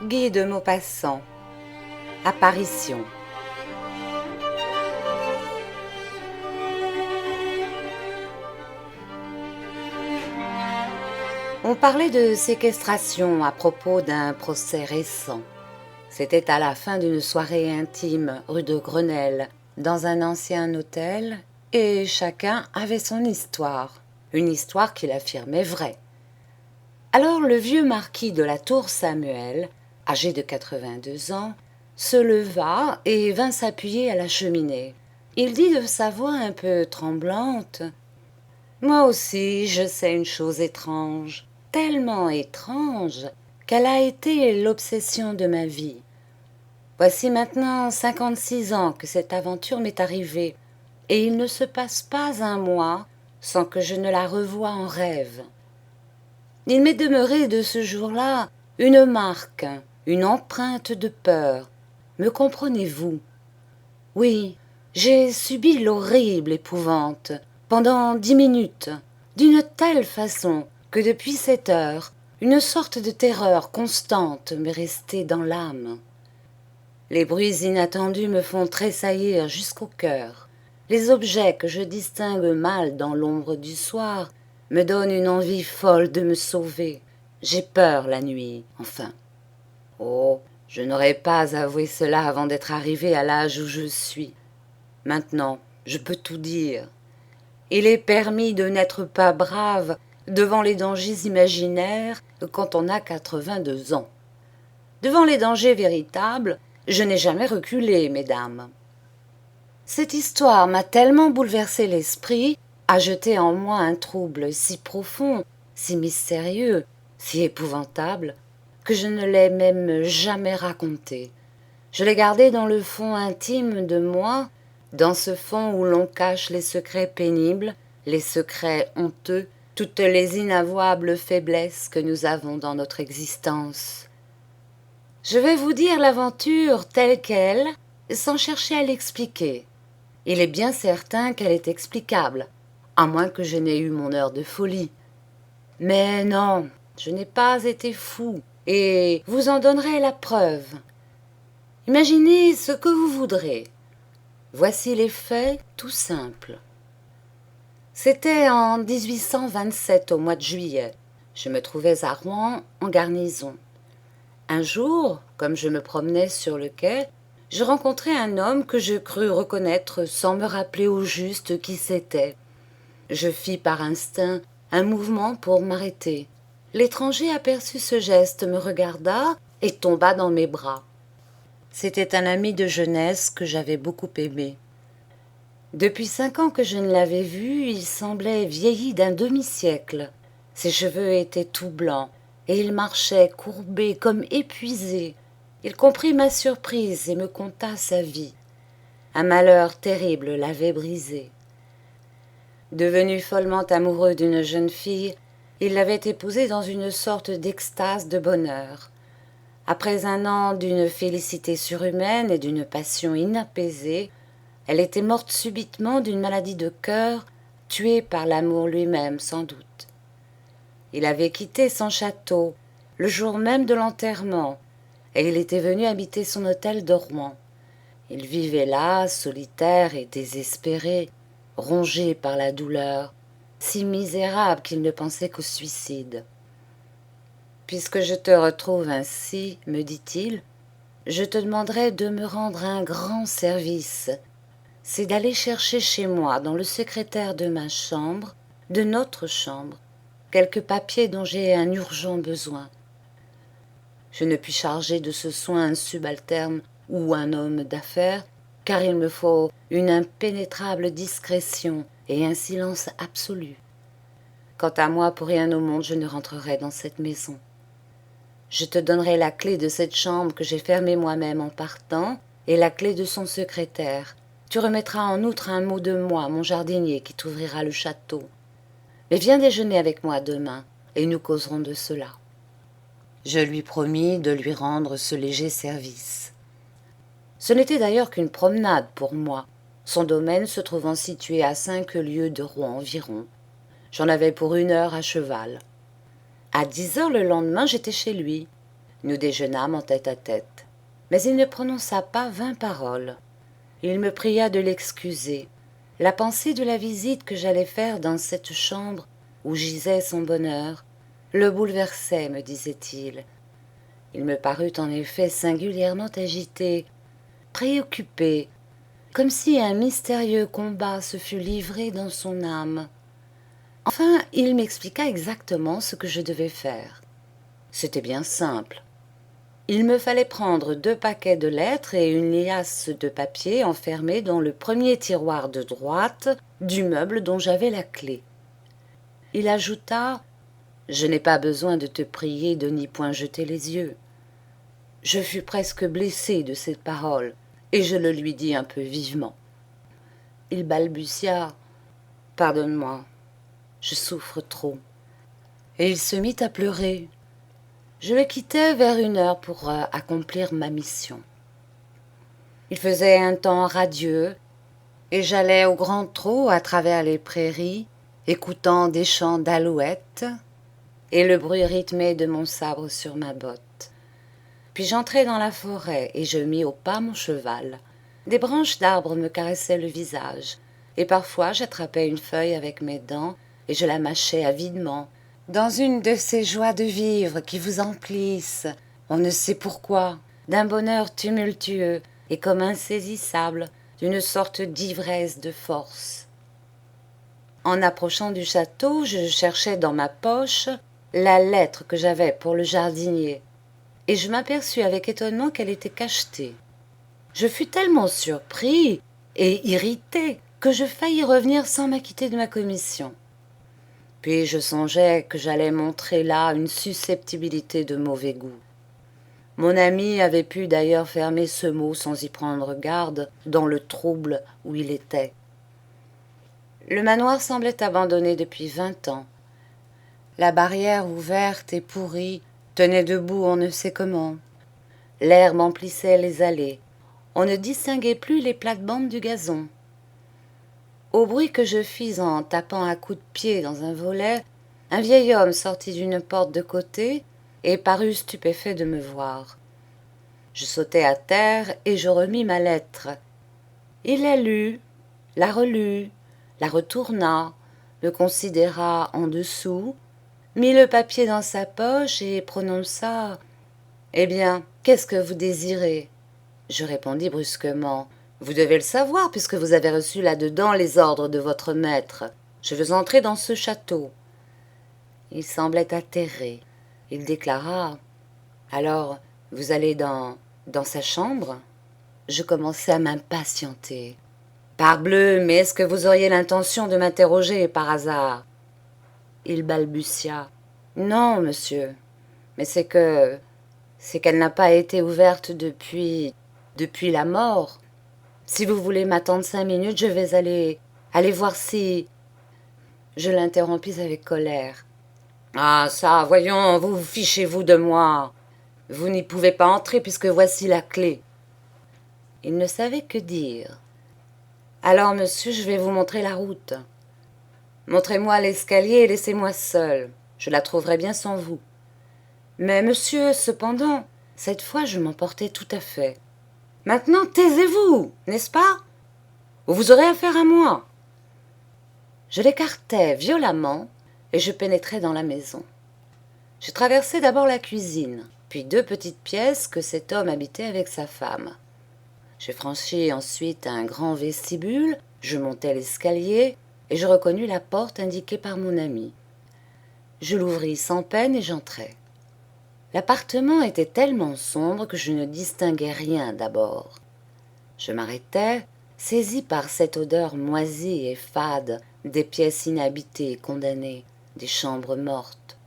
Guy de Maupassant. Apparition. On parlait de séquestration à propos d'un procès récent. C'était à la fin d'une soirée intime rue de Grenelle, dans un ancien hôtel, et chacun avait son histoire, une histoire qu'il affirmait vraie. Alors le vieux marquis de la Tour Samuel, âgé de 82 ans, se leva et vint s'appuyer à la cheminée. Il dit de sa voix un peu tremblante : « Moi aussi, je sais une chose étrange, tellement étrange qu'elle a été l'obsession de ma vie. Voici maintenant 56 ans que cette aventure m'est arrivée, et il ne se passe pas un mois sans que je ne la revoie en rêve. Il m'est demeuré de ce jour-là une marque, une empreinte de peur. Me comprenez-vous ? Oui, j'ai subi l'horrible épouvante pendant 10 minutes, d'une telle façon que depuis cette heure, une sorte de terreur constante m'est restée dans l'âme. Les bruits inattendus me font tressaillir jusqu'au cœur. Les objets que je distingue mal dans l'ombre du soir me donnent une envie folle de me sauver. J'ai peur la nuit, enfin. Oh, je n'aurais pas avoué cela avant d'être arrivé à l'âge où je suis. Maintenant, je peux tout dire. Il est permis de n'être pas brave devant les dangers imaginaires quand on a 82 ans. Devant les dangers véritables, je n'ai jamais reculé, mesdames. Cette histoire m'a tellement bouleversé l'esprit, a jeté en moi un trouble si profond, si mystérieux, si épouvantable, que je ne l'ai même jamais racontée. Je l'ai gardée dans le fond intime de moi, dans ce fond où l'on cache les secrets pénibles, les secrets honteux, toutes les inavouables faiblesses que nous avons dans notre existence. Je vais vous dire l'aventure telle qu'elle, sans chercher à l'expliquer. Il est bien certain qu'elle est explicable, à moins que je n'ai eu mon heure de folie. Mais non, je n'ai pas été fou, et vous en donnerai la preuve. Imaginez ce que vous voudrez. Voici les faits tout simples. C'était en 1827, au mois de juillet. Je me trouvais à Rouen, en garnison. Un jour, comme je me promenais sur le quai, je rencontrai un homme que je crus reconnaître sans me rappeler au juste qui c'était. Je fis par instinct un mouvement pour m'arrêter. L'étranger aperçut ce geste, me regarda et tomba dans mes bras. C'était un ami de jeunesse que j'avais beaucoup aimé. Depuis 5 ans que je ne l'avais vu, il semblait vieilli d'un demi-siècle. Ses cheveux étaient tout blancs, et il marchait courbé comme épuisé. Il comprit ma surprise et me conta sa vie. Un malheur terrible l'avait brisé. Devenu follement amoureux d'une jeune fille, il l'avait épousée dans une sorte d'extase de bonheur. Après un an d'une félicité surhumaine et d'une passion inapaisée, elle était morte subitement d'une maladie de cœur, tuée par l'amour lui-même sans doute. Il avait quitté son château le jour même de l'enterrement, et il était venu habiter son hôtel de Rouen. Il vivait là, solitaire et désespéré, rongé par la douleur, si misérable qu'il ne pensait qu'au suicide. « Puisque je te retrouve ainsi, me dit-il, je te demanderai de me rendre un grand service. C'est d'aller chercher chez moi, dans le secrétaire de ma chambre, de notre chambre, quelques papiers dont j'ai un urgent besoin. » Je ne puis charger de ce soin un subalterne ou un homme d'affaires, car il me faut une impénétrable discrétion et un silence absolu. Quant à moi, pour rien au monde, je ne rentrerai dans cette maison. Je te donnerai la clé de cette chambre que j'ai fermée moi-même en partant, et la clé de son secrétaire. Tu remettras en outre un mot de moi, mon jardinier, qui t'ouvrira le château. Mais viens déjeuner avec moi demain, et nous causerons de cela. Je lui promis de lui rendre ce léger service. Ce n'était d'ailleurs qu'une promenade pour moi, son domaine se trouvant situé à 5 lieues de Rouen environ. J'en avais pour 1 heure à cheval. À 10 heures le lendemain, j'étais chez lui. Nous déjeunâmes en tête-à-tête. Mais il ne prononça pas 20 paroles. Il me pria de l'excuser. La pensée de la visite que j'allais faire dans cette chambre où gisait son bonheur le bouleversait, me disait-il. Il me parut en effet singulièrement agité, préoccupé, comme si un mystérieux combat se fût livré dans son âme. Enfin, il m'expliqua exactement ce que je devais faire. C'était bien simple. Il me fallait prendre 2 paquets de lettres et une liasse de papier enfermés dans le premier tiroir de droite du meuble dont j'avais la clé. Il ajouta « Je n'ai pas besoin de te prier de n'y point jeter les yeux. » Je fus presque blessé de cette parole, et je le lui dis un peu vivement. Il balbutia « Pardonne-moi, je souffre trop. » Et il se mit à pleurer. Je le quittai vers 1 heure pour accomplir ma mission. Il faisait un temps radieux, et j'allais au grand trot à travers les prairies, écoutant des chants d'alouettes et le bruit rythmé de mon sabre sur ma botte. Puis j'entrai dans la forêt et je mis au pas mon cheval. Des branches d'arbres me caressaient le visage, et parfois j'attrapais une feuille avec mes dents et je la mâchais avidement, dans une de ces joies de vivre qui vous emplissent, on ne sait pourquoi, d'un bonheur tumultueux et comme insaisissable, d'une sorte d'ivresse de force. En approchant du château, je cherchais dans ma poche la lettre que j'avais pour le jardinier, et je m'aperçus avec étonnement qu'elle était cachetée. Je fus tellement surpris et irrité que je faillis revenir sans m'acquitter de ma commission. Puis je songeais que j'allais montrer là une susceptibilité de mauvais goût. Mon ami avait pu d'ailleurs fermer ce mot sans y prendre garde dans le trouble où il était. Le manoir semblait abandonné depuis 20 ans. La barrière ouverte et pourrie tenait debout on ne sait comment. L'herbe emplissait les allées. On ne distinguait plus les plates-bandes du gazon. Au bruit que je fis en tapant à coups de pied dans un volet, un vieil homme sortit d'une porte de côté et parut stupéfait de me voir. Je sautai à terre et je remis ma lettre. Il la lut, la relut, la retourna, me considéra en dessous, mit le papier dans sa poche et prononça « Eh bien, qu'est-ce que vous désirez ?» Je répondis brusquement « Vous devez le savoir puisque vous avez reçu là-dedans les ordres de votre maître. Je veux entrer dans ce château. » Il semblait atterré. Il déclara « Alors, vous allez dans sa chambre ?» Je commençai à m'impatienter. « Parbleu, mais est-ce que vous auriez l'intention de m'interroger par hasard ?» Il balbutia. « Non, monsieur, mais c'est qu'elle n'a pas été ouverte depuis la mort. Si vous voulez m'attendre 5 minutes, je vais aller voir si... » Je l'interrompis avec colère. « Ah, ça, voyons, vous fichez-vous de moi. Vous n'y pouvez pas entrer puisque voici la clé. » Il ne savait que dire. « Alors, monsieur, je vais vous montrer la route. Montrez-moi l'escalier et laissez-moi seul. Je la trouverai bien sans vous. » Mais, monsieur, cependant, cette fois je m'emportai tout à fait. « Maintenant, taisez-vous, n'est-ce pas? Ou vous aurez affaire à moi. » Je l'écartai violemment et je pénétrai dans la maison. Je traversai d'abord la cuisine, puis 2 petites pièces que cet homme habitait avec sa femme. Je franchis ensuite un grand vestibule, je montai l'escalier et je reconnus la porte indiquée par mon ami. Je l'ouvris sans peine et j'entrai. L'appartement était tellement sombre que je ne distinguais rien d'abord. Je m'arrêtai, saisi par cette odeur moisie et fade des pièces inhabitées et condamnées, des chambres mortes.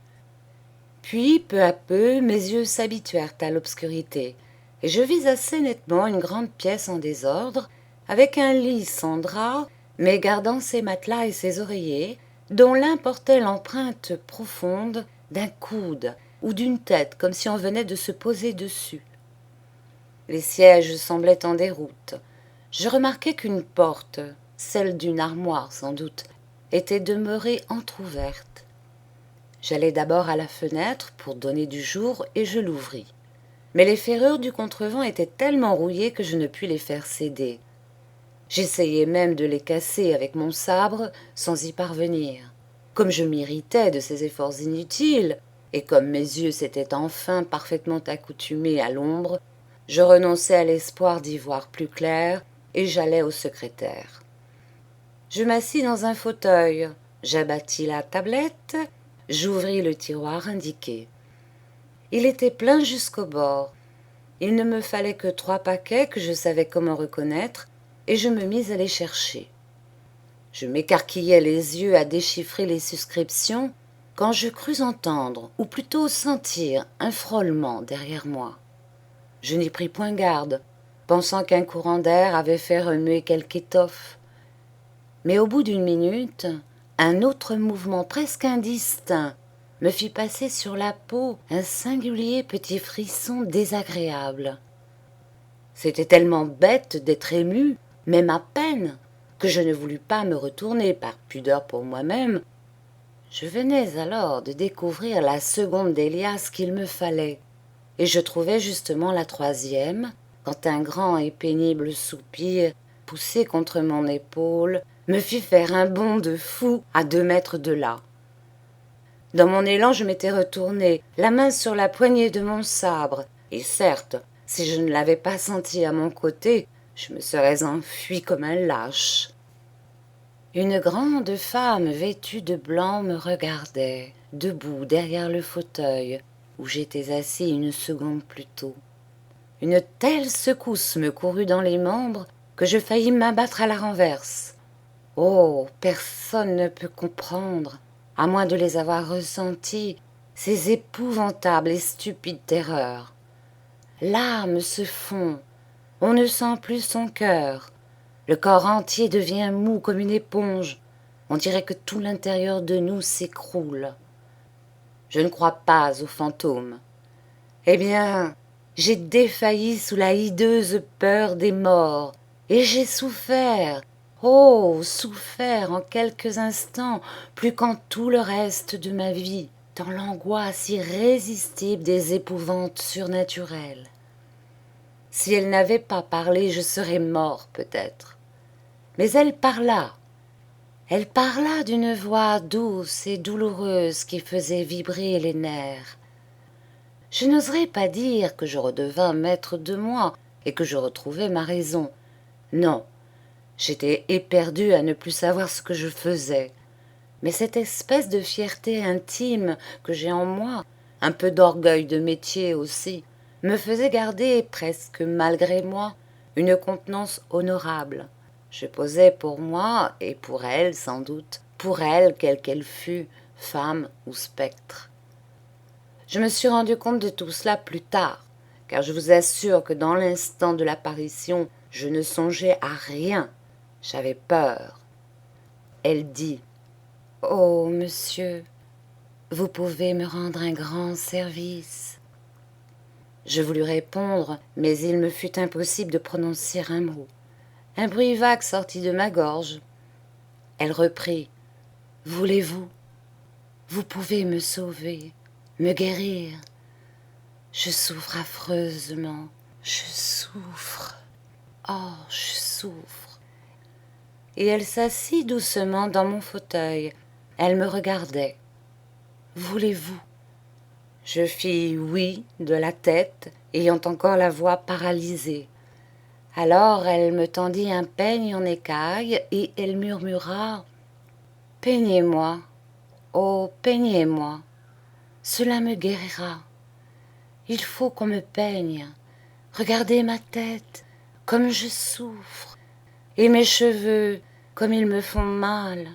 Puis, peu à peu, mes yeux s'habituèrent à l'obscurité, et je vis assez nettement une grande pièce en désordre, avec un lit sans drap, mais gardant ses matelas et ses oreillers, dont l'un portait l'empreinte profonde d'un coude ou d'une tête, comme si on venait de se poser dessus. Les sièges semblaient en déroute. Je remarquai qu'une porte, celle d'une armoire sans doute, était demeurée entr'ouverte. J'allai d'abord à la fenêtre pour donner du jour et je l'ouvris. Mais les ferrures du contrevent étaient tellement rouillées que je ne pus les faire céder. J'essayai même de les casser avec mon sabre sans y parvenir. Comme je m'irritais de ces efforts inutiles, et comme mes yeux s'étaient enfin parfaitement accoutumés à l'ombre, je renonçai à l'espoir d'y voir plus clair et j'allai au secrétaire. Je m'assis dans un fauteuil, j'abattis la tablette, j'ouvris le tiroir indiqué. Il était plein jusqu'au bord. Il ne me fallait que 3 paquets que je savais comment reconnaître, et je me mis à les chercher. Je m'écarquillais les yeux à déchiffrer les suscriptions quand je crus entendre, ou plutôt sentir, un frôlement derrière moi. Je n'y pris point garde, pensant qu'un courant d'air avait fait remuer quelque étoffe. Mais au bout d'une minute, un autre mouvement presque indistinct me fit passer sur la peau un singulier petit frisson désagréable. C'était tellement bête d'être ému, même à peine, que je ne voulus pas me retourner par pudeur pour moi-même. Je venais alors de découvrir la seconde Délias qu'il me fallait, et je trouvais justement la 3e, quand un grand et pénible soupir, poussé contre mon épaule, me fit faire un bond de fou à 2 mètres de là. Dans mon élan, je m'étais retourné, la main sur la poignée de mon sabre, et certes, si je ne l'avais pas senti à mon côté, je me serais enfui comme un lâche. Une grande femme vêtue de blanc me regardait, debout derrière le fauteuil où j'étais assis une seconde plus tôt. Une telle secousse me courut dans les membres que je faillis m'abattre à la renverse. Oh, personne ne peut comprendre, à moins de les avoir ressentis, ces épouvantables et stupides terreurs. L'âme se fond, on ne sent plus son cœur, le corps entier devient mou comme une éponge, on dirait que tout l'intérieur de nous s'écroule. Je ne crois pas aux fantômes. Eh bien, j'ai défailli sous la hideuse peur des morts, et j'ai souffert, oh, souffert en quelques instants, plus qu'en tout le reste de ma vie, dans l'angoisse irrésistible des épouvantes surnaturelles. Si elle n'avait pas parlé, je serais mort peut-être. Mais elle parla d'une voix douce et douloureuse qui faisait vibrer les nerfs. Je n'oserais pas dire que je redevins maître de moi et que je retrouvai ma raison. Non, j'étais éperdu à ne plus savoir ce que je faisais. Mais cette espèce de fierté intime que j'ai en moi, un peu d'orgueil de métier aussi, me faisait garder, presque malgré moi, une contenance honorable. Je posais pour moi, et pour elle sans doute, pour elle quelle qu'elle fût, femme ou spectre. Je me suis rendu compte de tout cela plus tard, car je vous assure que dans l'instant de l'apparition, je ne songeais à rien, j'avais peur. Elle dit « Oh, monsieur, vous pouvez me rendre un grand service. » Je voulus répondre, mais il me fut impossible de prononcer un mot. Un bruit vague sortit de ma gorge. Elle reprit. « Voulez-vous? Vous pouvez me sauver, me guérir. Je souffre affreusement, je souffre. Oh, je souffre. » Et elle s'assit doucement dans mon fauteuil. Elle me regardait. « Voulez-vous? » Je fis oui de la tête, ayant encore la voix paralysée. Alors elle me tendit un peigne en écaille et elle murmura « Peignez-moi, oh, peignez-moi, cela me guérira. Il faut qu'on me peigne. Regardez ma tête, comme je souffre, et mes cheveux, comme ils me font mal. »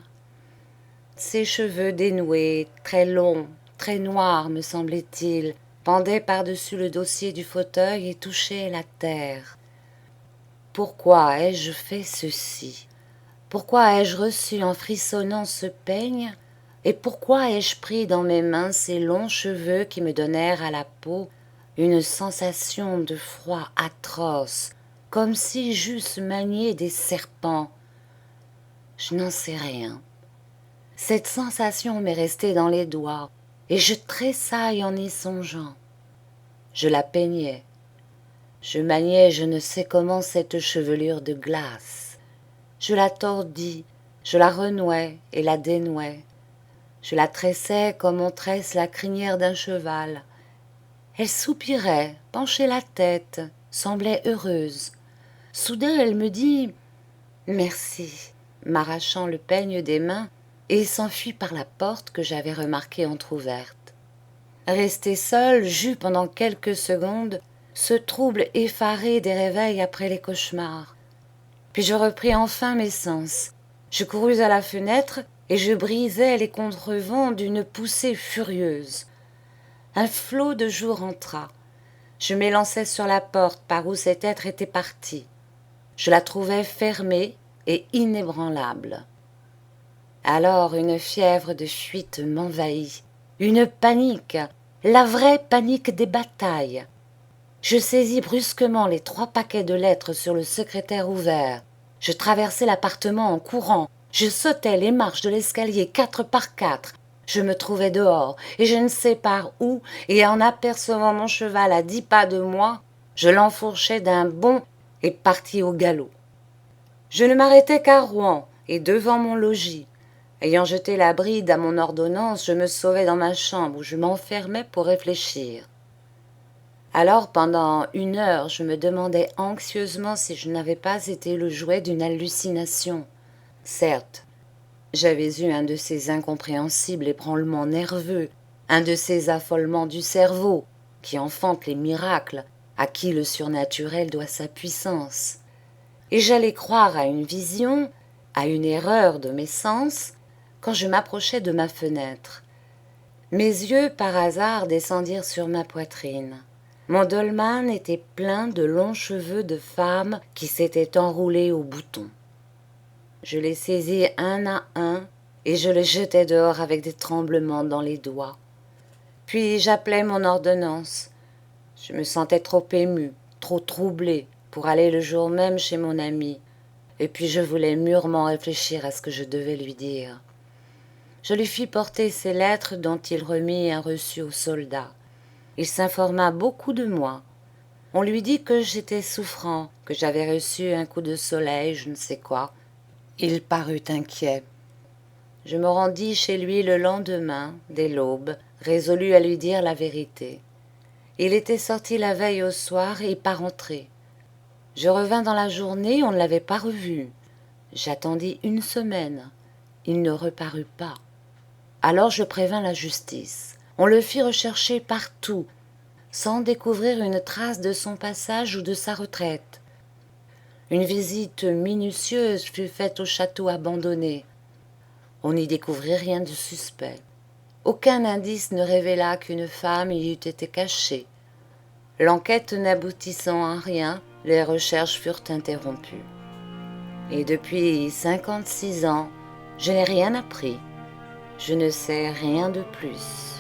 Ses cheveux dénoués, très longs, très noirs, me semblait-il, pendaient par-dessus le dossier du fauteuil et touchaient la terre. Pourquoi ai-je fait ceci? Pourquoi ai-je reçu en frissonnant ce peigne? Et pourquoi ai-je pris dans mes mains ces longs cheveux qui me donnèrent à la peau une sensation de froid atroce, comme si j'eusse manié des serpents? Je n'en sais rien. Cette sensation m'est restée dans les doigts, et je tressaille en y songeant. Je la peignais. Je maniais je ne sais comment cette chevelure de glace. Je la tordis, je la renouais et la dénouais. Je la tressais comme on tresse la crinière d'un cheval. Elle soupirait, penchait la tête, semblait heureuse. Soudain elle me dit « Merci », m'arrachant le peigne des mains, et s'enfuit par la porte que j'avais remarquée entr'ouverte. Restée seule, j'eus pendant quelques secondes ce trouble effaré des réveils après les cauchemars. Puis je repris enfin mes sens. Je courus à la fenêtre et je brisai les contrevents d'une poussée furieuse. Un flot de jour entra. Je m'élançai sur la porte par où cet être était parti. Je la trouvai fermée et inébranlable. Alors une fièvre de fuite m'envahit, une panique, la vraie panique des batailles. Je saisis brusquement les 3 paquets de lettres sur le secrétaire ouvert. Je traversai l'appartement en courant. Je sautai les marches de l'escalier 4 par 4. Je me trouvai dehors, et je ne sais par où, et en apercevant mon cheval à 10 pas de moi, je l'enfourchai d'un bond et partis au galop. Je ne m'arrêtai qu'à Rouen et devant mon logis. Ayant jeté la bride à mon ordonnance, je me sauvai dans ma chambre où je m'enfermai pour réfléchir. Alors, pendant 1 heure, je me demandais anxieusement si je n'avais pas été le jouet d'une hallucination. Certes, j'avais eu un de ces incompréhensibles ébranlements nerveux, un de ces affolements du cerveau qui enfantent les miracles, à qui le surnaturel doit sa puissance. Et j'allais croire à une vision, à une erreur de mes sens, quand je m'approchai de ma fenêtre. Mes yeux, par hasard, descendirent sur ma poitrine. Mon dolman était plein de longs cheveux de femme qui s'étaient enroulés au bouton. Je les saisis un à un et je les jetai dehors avec des tremblements dans les doigts. Puis j'appelai mon ordonnance. Je me sentais trop émue, trop troublée pour aller le jour même chez mon ami, et puis je voulais mûrement réfléchir à ce que je devais lui dire. Je lui fis porter ces lettres dont il remit un reçu au soldat. Il s'informa beaucoup de moi. On lui dit que j'étais souffrant, que j'avais reçu un coup de soleil, je ne sais quoi. Il parut inquiet. Je me rendis chez lui le lendemain, dès l'aube, résolu à lui dire la vérité. Il était sorti la veille au soir et pas rentré. Je revins dans la journée, on ne l'avait pas revu. J'attendis 1 semaine. Il ne reparut pas. Alors je prévins la justice. On le fit rechercher partout, sans découvrir une trace de son passage ou de sa retraite. Une visite minutieuse fut faite au château abandonné. On n'y découvrit rien de suspect. Aucun indice ne révéla qu'une femme y eût été cachée. L'enquête n'aboutissant à rien, les recherches furent interrompues. Et depuis 56 ans, je n'ai rien appris. Je ne sais rien de plus.